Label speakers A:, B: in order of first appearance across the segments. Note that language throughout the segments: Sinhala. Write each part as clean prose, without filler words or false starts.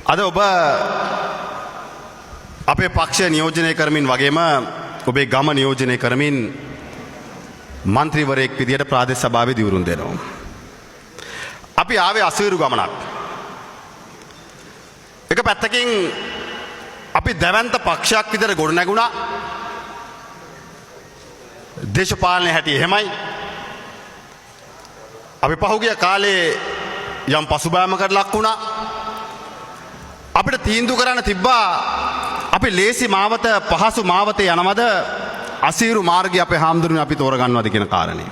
A: අද ඔබ අපේ පක්ෂය නියෝජනය කරමින් වගේම ඔබේ ගම නියෝජනය කරමින් මන්ත්‍රීවරයෙක් විදියට ප්‍රාදේශ සභාවේ දියුරුම් දෙනවා. අපි ආවේ අසීරු ගමනක්. එක පැත්තකින් අපි දැවැන්ත පක්ෂයක් විදියට ගොඩ නැගුණා. දේශපාලනයේ හැටි එහෙමයි. අපි පහුගිය කාලේ යම් පසුබෑමකට ලක් වුණා. අපිට තීන්දුව කරන්න තිබ්බා අපි ලේසි මාවත පහසු මාවතේ යනවද අසීරු මාර්ගය අපේ හාමුදුරුවෝ අපි තෝරගන්නවද කියන කාරණේ.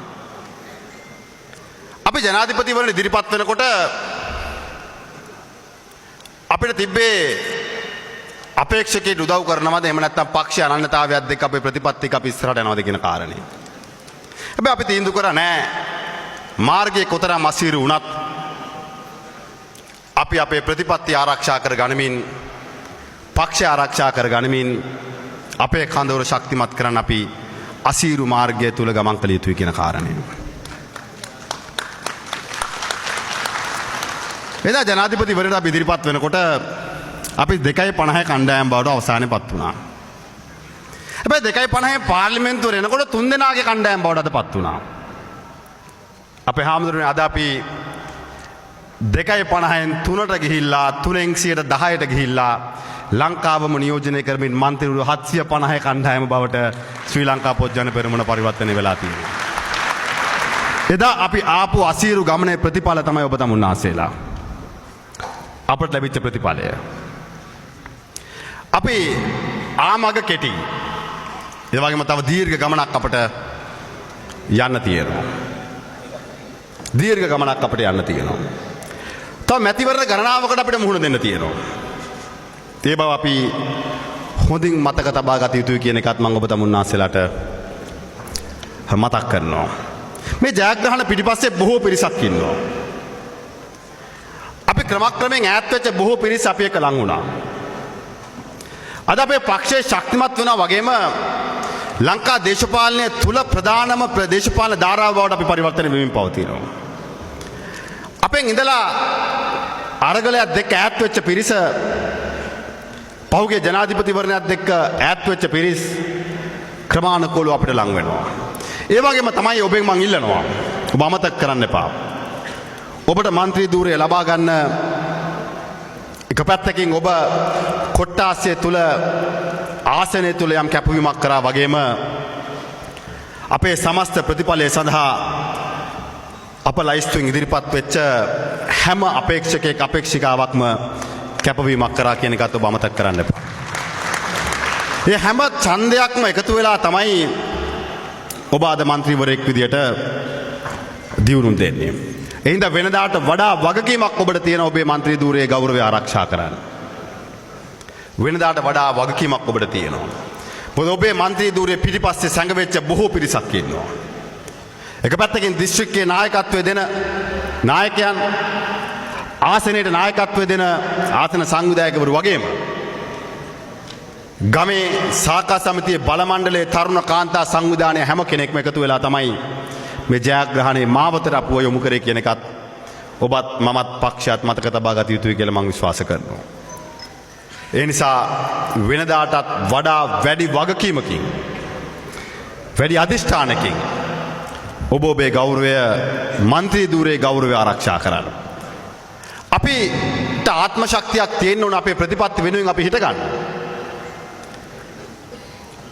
A: අපි ජනාධිපතිවරණ ඉදිරිපත් වෙනකොට අපිට තිබ්බේ අපේක්ෂකයට උදව් කරනවද එහෙම නැත්නම් පක්ෂ අනන්‍යතාවයත් එක්ක අපේ ප්‍රතිපත්තික අපි ඉස්සරහට යනවද කියන කාරණේ. හැබැයි අපි තීන්දුව කරා නෑ මාර්ගයේ කොතරම් අසීරු වුණත් අපි අපේ ප්‍රතිපත්ති ආරක්ෂා කර ගනිමින් පක්ෂ ආරක්ෂා කර ගනිමින් අපේ කඳවුර ශක්තිමත් කරන්න අපි අසීරු මාර්ගය තුල ගමන් කළ යුතුයි කියන කාරණය. එදා ජනාධිපතිවරයාට අපි ඉදිරිපත් වෙනකොට අපි 2.50 කණ්ඩායම් බවට අවසානයේපත් වුණා. හැබැයි 2.50 පාර්ලිමේන්තුවට එනකොට 3 දෙනාගේ කණ්ඩායම් බවට අදපත් වුණා. අපේ හාමුදුරනේ අද අපි 2.50න් 3ට ගිහිල්ලා 3න් 10ට ගිහිල්ලා ලංකාවම නියෝජනය කරමින් මන්ත්‍රීවරු 750 කණ්ඩායම බවට ශ්‍රී ලංකා පොත්ජන පෙරමුණ පරිවර්තනය වෙලා තියෙනවා. එදා අපි ආපු අසීරු ගමනේ ප්‍රතිඵල තමයි ඔබ තමුන්නාසේලා. අපට ලැබිච්ච ප්‍රතිඵලය. අපි ආමග කෙටි. ඒ වගේම තව දීර්ඝ ගමනක් අපට යන්න තියෙනවා. දීර්ඝ ගමනක් අපිට යන්න තියෙනවා. තව මැතිවරණ ගණනාවකට අපිට මුහුණ දෙන්න තියෙනවා. ඒ බව අපි හොඳින් මතක තබා ගත යුතුයි කියන එකත් මම ඔබ තමුන්නාසෙලාට මතක් කරනවා. මේ ජයග්‍රහණ පිටිපස්සේ බොහෝ පිරිසක් ඉන්නවා. අපි ක්‍රමක්‍රමයෙන් ඈත් වෙච්ච බොහෝ පිරිස අපි එක්ක ලං වුණා. අද අපේ පක්ෂය ශක්තිමත් වෙනවා වගේම ලංකා දේශපාලනය තුල ප්‍රධානම දේශපාලන ධාරාව බවට අපි පරිවර්තනය වෙමින් පවතිනවා. අපෙන් ඉඳලා අරගලයක් දෙක ඈත් වෙච්ච පිරිස පහුගිය ජනාධිපතිවරණයත් එක්ක ඈත් වෙච්ච පිරිස් ක්‍රමානුකූලව අපිට ලං වෙනවා. ඒ වගේම තමයි ඔබෙන් මං ඉල්ලනවා. ඔබ අමතක කරන්න එපා. ඔබට മന്ത്രി ධූරය ලබා ගන්න එක පැත්තකින් ඔබ කොට්ටාසය තුල ආසනය තුල යම් කැපවීමක් කරා වගේම අපේ සමස්ත ප්‍රතිඵලය සඳහා අප ලයිස්තුවෙන් ඉදිරිපත් වෙච්ච හැම අපේක්ෂකයෙක් අපේක්ෂිකාවක්ම කැපවීමක් කරා කියන එකත් ඔබ අමතක කරන්න එපා. මේ හැම ඡන්දයක්ම එකතු වෙලා තමයි ඔබ අද മന്ത്രിවරයෙක් විදියට දියුණුම් දෙන්නේ. එහෙනම් වෙනදාට වඩා වගකීමක් ඔබට තියෙන ඔබේ മന്ത്രി ධූරයේ ගෞරවය ආරක්ෂා කරන්න. වෙනදාට වඩා වගකීමක් ඔබට තියෙනවා. මොකද ඔබේ മന്ത്രി ධූරයේ පිටිපස්සේ සැඟවෙච්ච බොහෝ පිරිසක් ඉන්නවා. එක පැත්තකින් දිස්ත්‍රික්කයේ නායකත්වය දෙන නායකයන් ආසනයට නායකත්වය දෙන ආසන සංවිධායකවරු වගේම ගමේ සාකා සමිතියේ බල මණ්ඩලයේ තරුණ කාන්තා සංවිධානය හැම කෙනෙක්ම එකතු වෙලා තමයි මේ ජයග්‍රහණයේ මාවතට අපුව යොමු කරේ කියන එකත් ඔබත් මමත් පක්ෂයත් මතක තබා ගත යුතුයි කියලා මම විශ්වාස කරනවා. ඒ නිසා වෙනදාටත් වඩා වැඩි වගකීමකින් වැඩි අධිෂ්ඨානකින් ඔබ ඔබේ ගෞරවය മന്ത്രി ධූරයේ ගෞරවය ආරක්ෂා කරන්න. අපිට ආත්ම ශක්තියක් තියෙන්න ඕන අපේ ප්‍රතිපත්ති වෙනුවෙන් අපි හිට ගන්න.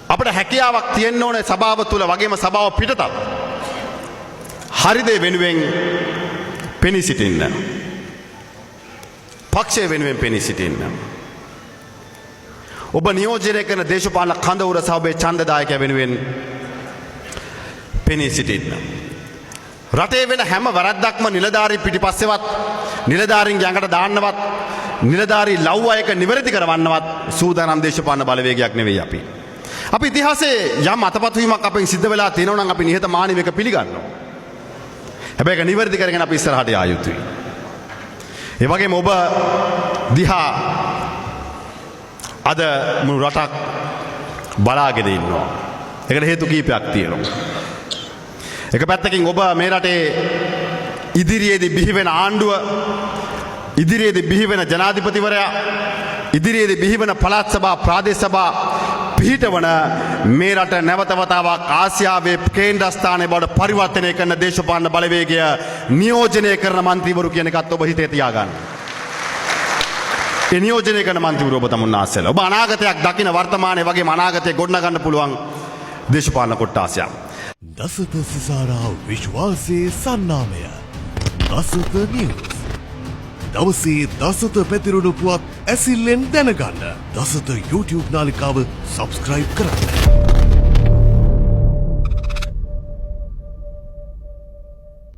A: අපිට හැකියාවක් තියෙන්න ඕනේ සභාව තුල වගේම සභාව පිටතත් හරි දේ වෙනුවෙන් පෙනී සිටින්න. පක්ෂය වෙනුවෙන් පෙනී සිටින්න. ඔබ නියෝජනය කරන දේශපාලන කඳවුර සහ ඔබේ ඡන්දදායකයා වෙනුවෙන් පෙනී සිටින්න. රටේ වෙන හැම වැරද්දක්ම නිලධාරී පිටිපස්සෙවත් නිලධාරීන්ගේ ඇඟට දාන්නවත් නිලධාරී ලව් අයක නිවැරදි කරවන්නවත් සූදානම් දේශපාලන බලවේගයක් නෙවෙයි අපි. අපි ඉතිහාසයේ යම් අතපත් වීමක් අපෙන් සිද්ධ වෙලා තියෙනවා නම් අපි නිහතමානීව එක පිළිගන්නවා. හැබැයි ඒක නිවැරදි කරගෙන අපි ඉස්සරහට යා යුතුයි. ඒ වගේම ඔබ දිහා අද මුළු රටක් බලාගෙන ඉන්නවා. ඒකට හේතු කීපයක් තියෙනවා. එක පැත්තකින් ඔබ මේ රටේ ඉදිරියේදී බිහි වෙන ආණ්ඩුව ඉදිරියේදී බිහිවෙන ජනාධිපතිවරයා ඉදිරියේදී බිහිවෙන පළාත් සභා ප්‍රාදේශ සභා පිහිටවන මේ රට නැවත වතාවක් ආසියාවේ කේන්ද්‍රස්ථානයේ බවට පරිවර්තනය කරන දේශපාලන බලවේගය නියෝජනය කරන മന്ത്രിවරු කියන එකත් ඔබ හිතේ තියාගන්න. ඒ නියෝජනය කරන മന്ത്രിවරු ඔබ තමුන් ආසෙල. ඔබ අනාගතයක් දකින වර්තමානයේ වගේම අනාගතය ගොඩනගන්න පුළුවන් දේශපාලන කොට්ටාසයක්.
B: දසත සිසාරා විශ්වාසයේ සන්නාමය දසත නිවුස්. දවසේ දසත පැතිරුණු පුවත් ඇසිල්ලෙන් දැනගන්න දසත YouTube නාලිකාව සබස්ක්‍රයිබ් කරන්න.